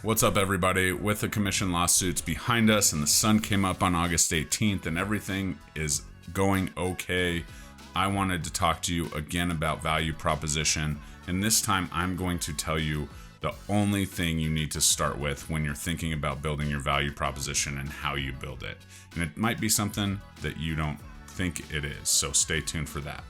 What's up, everybody? With the commission lawsuits behind us and the sun came up on August 18th and everything is going okay, I wanted to talk to you again about value proposition. And this time I'm going to tell you the only thing you need to start with when you're thinking about building your value proposition and how you build it. And it might be something that you don't think it is, so stay tuned for that.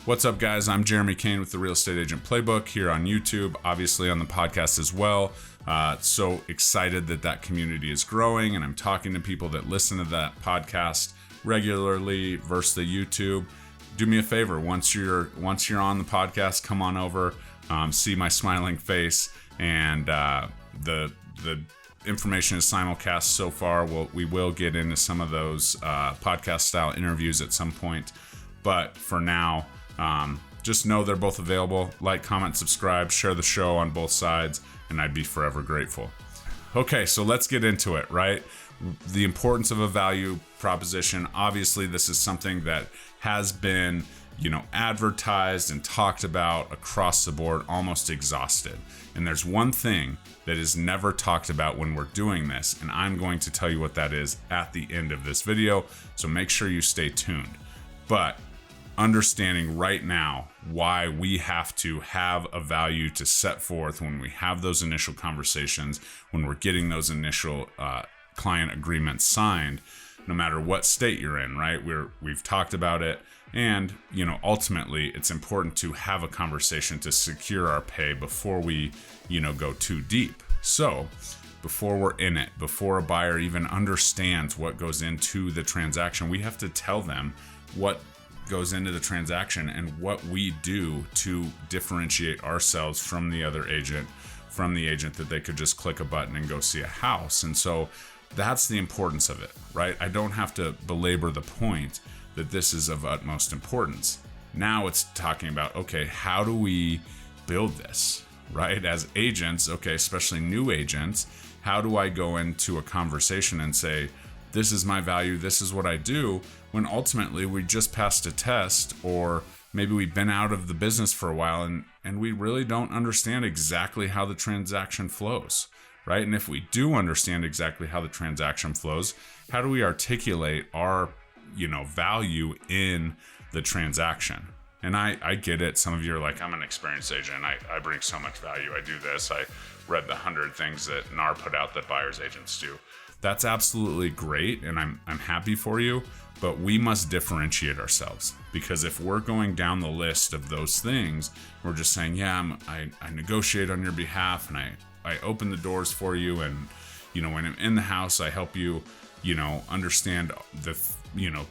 What's up, guys? I'm Jeremy Kane with the Real Estate Agent Playbook here on YouTube, obviously on the podcast as well. So excited that community is growing, and I'm talking to people that listen to that podcast regularly versus the YouTube. Do me a favor, once you're on the podcast, come on over, see my smiling face, and the information is simulcast so far. We will get into some of those podcast style interviews at some point, but for now, just know they're both available. Like, comment, subscribe, share the show on both sides, and I'd be forever grateful. Okay, so let's get into it, right? The importance of a value proposition. Obviously, this is something that has been, advertised and talked about across the board, almost exhausted. And there's one thing that is never talked about when we're doing this, and I'm going to tell you what that is at the end of this video, so make sure you stay tuned. But understanding right now why we have to have a value to set forth when we have those initial conversations, when we're getting those initial client agreements signed, no matter what state you're in, right? We've talked about it, and ultimately it's important to have a conversation to secure our pay before we go too deep. So before we're in it, before a buyer even understands what goes into the transaction, we have to tell them what goes into the transaction and what we do to differentiate ourselves from the other agent, from the agent that they could just click a button and go see a house. And so that's the importance of it, right? I don't have to belabor the point that this is of utmost importance. Now it's talking about, okay, how do we build this, right? As agents, okay, especially new agents, how do I go into a conversation and say, this is my value, this is what I do, when ultimately we just passed a test, or maybe we've been out of the business for a while and we really don't understand exactly how the transaction flows, right? And if we do understand exactly how the transaction flows, how do we articulate our, value in the transaction? And I get it. Some of you are like, I'm an experienced agent. I bring so much value. I do this. I read the 100 things that NAR put out that buyer's agents do. That's absolutely great, and I'm happy for you, but we must differentiate ourselves, because if we're going down the list of those things, we're just saying, yeah, I negotiate on your behalf, and I open the doors for you, and when I'm in the house, I help you, understand the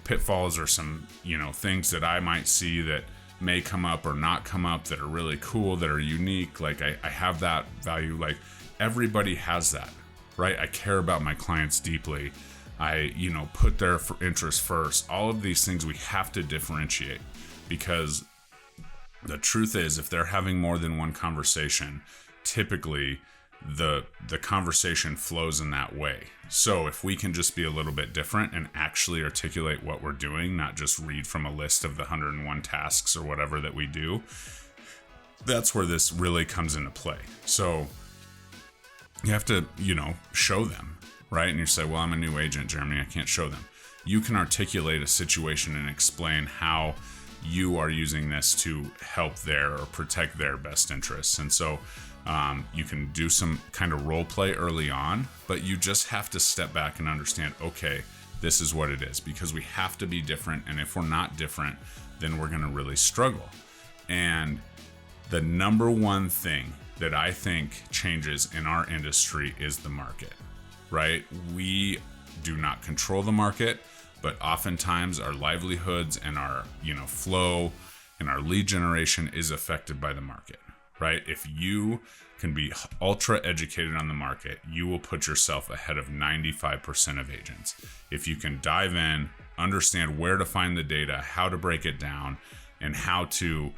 pitfalls or some things that I might see that may come up or not come up that are really cool, that are unique. Like I have that value. Like everybody has that. Right? I care about my clients deeply. I, put their interests first. All of these things we have to differentiate, because the truth is, if they're having more than one conversation, typically the conversation flows in that way. So if we can just be a little bit different and actually articulate what we're doing, not just read from a list of the 101 tasks or whatever that we do, that's where this really comes into play. So you have to, show them, right? And you say, well, I'm a new agent, Jeremy, I can't show them. You can articulate a situation and explain how you are using this to help their or protect their best interests. And so you can do some kind of role play early on, but you just have to step back and understand, okay, this is what it is, because we have to be different. And if we're not different, then we're going to really struggle. And the number one thing that I think changes in our industry is the market, right? We do not control the market, but oftentimes our livelihoods and our, flow and our lead generation is affected by the market, right? If you can be ultra educated on the market, you will put yourself ahead of 95% of agents. If you can dive in, understand where to find the data, how to break it down, and how to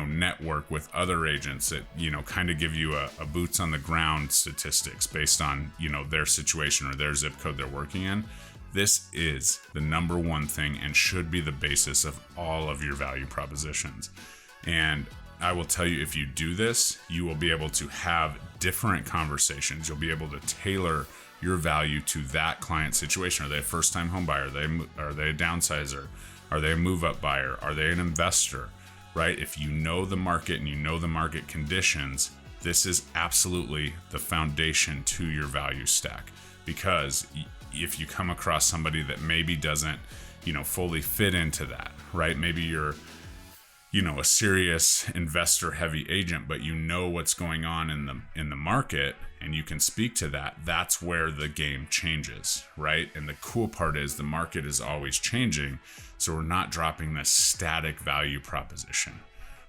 network with other agents that, kind of give you a boots on the ground statistics based on, their situation or their zip code they're working in. This is the number one thing and should be the basis of all of your value propositions. And I will tell you, if you do this, you will be able to have different conversations. You'll be able to tailor your value to that client situation. Are they a first-time home buyer? Are they a downsizer? Are they a move-up buyer? Are they an investor? Right? If you know the market and you know the market conditions, this is absolutely the foundation to your value stack. Because if you come across somebody that maybe doesn't, fully fit into that, right? Maybe you're, a serious investor heavy agent, but you know what's going on in the market and you can speak to that. That's where the game changes, right? And the cool part is the market is always changing. So we're not dropping this static value proposition,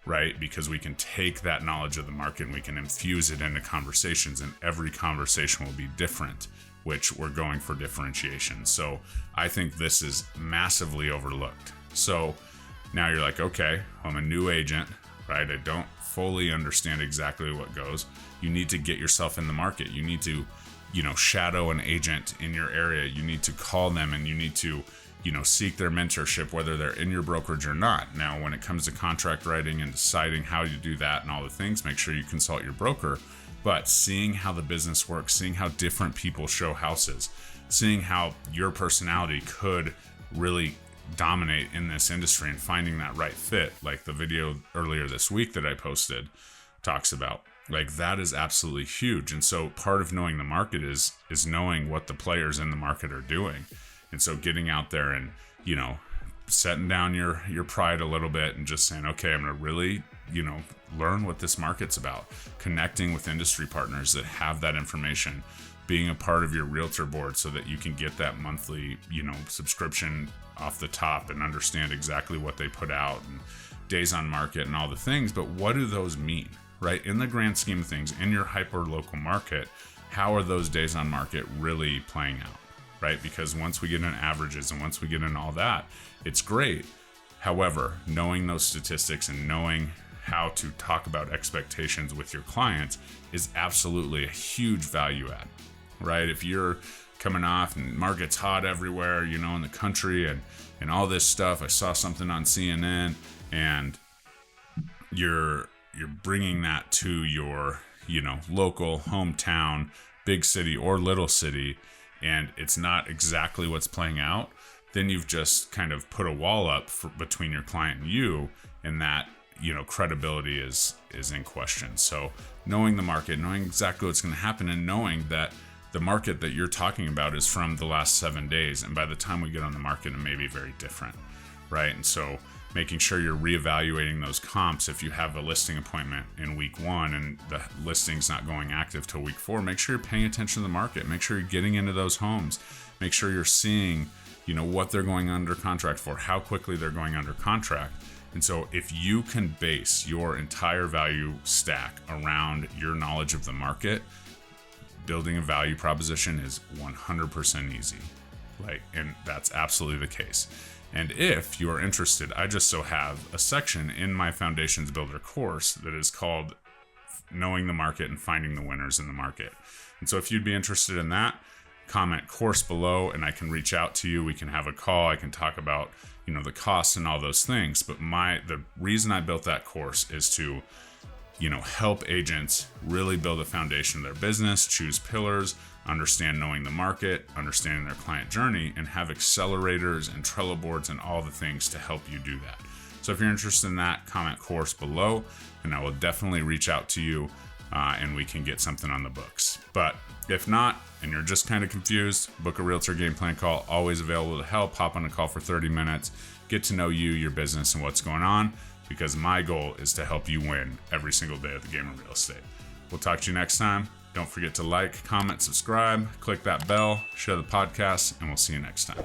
right? Because we can take that knowledge of the market and we can infuse it into conversations, and every conversation will be different, which we're going for differentiation. So I think this is massively overlooked. So now you're like, okay, I'm a new agent, right? I don't fully understand exactly what goes. You need to get yourself in the market. You need to, shadow an agent in your area. You need to call them and you need to, seek their mentorship, whether they're in your brokerage or not. Now, when it comes to contract writing and deciding how you do that and all the things, make sure you consult your broker. But seeing how the business works, seeing how different people show houses, seeing how your personality could really dominate in this industry and finding that right fit, like the video earlier this week that I posted talks about, like that is absolutely huge. And so part of knowing the market is knowing what the players in the market are doing. And so getting out there and, setting down your pride a little bit and just saying, okay, I'm going to really, learn what this market's about, connecting with industry partners that have that information, being a part of your realtor board so that you can get that monthly, subscription off the top and understand exactly what they put out and days on market and all the things. But what do those mean, right? In the grand scheme of things, in your hyper local market, how are those days on market really playing out, right? Because once we get in averages and once we get in all that, it's great. However, knowing those statistics and knowing how to talk about expectations with your clients is absolutely a huge value add, right? If you're coming off and market's hot everywhere, in the country and all this stuff, I saw something on CNN, and you're bringing that to your, local hometown, big city or little city, and it's not exactly what's playing out, then you've just kind of put a wall up between your client and you, and that, credibility is in question. So knowing the market, knowing exactly what's going to happen, and knowing that the market that you're talking about is from the last 7 days, and by the time we get on the market, it may be very different, right? And so making sure you're reevaluating those comps. If you have a listing appointment in week 1 and the listing's not going active till week 4, make sure you're paying attention to the market. Make sure you're getting into those homes. Make sure you're seeing, what they're going under contract for, how quickly they're going under contract. And so if you can base your entire value stack around your knowledge of the market, building a value proposition is 100% easy. And that's absolutely the case. And if you are interested, I just so have a section in my Foundations Builder course that is called Knowing the Market and Finding the Winners in the Market. And so if you'd be interested in that, comment course below and I can reach out to you. We can have a call. I can talk about, the costs and all those things. But the reason I built that course is to, help agents really build a foundation of their business, choose pillars, understand knowing the market, understanding their client journey, and have accelerators and Trello boards and all the things to help you do that. So if you're interested in that, comment course below, and I will definitely reach out to you and we can get something on the books. But if not, and you're just kind of confused, book a Realtor Game Plan call, always available to help. Hop on a call for 30 minutes, get to know you, your business, and what's going on, because my goal is to help you win every single day of the game of real estate. We'll talk to you next time. Don't forget to like, comment, subscribe, click that bell, share the podcast, and we'll see you next time.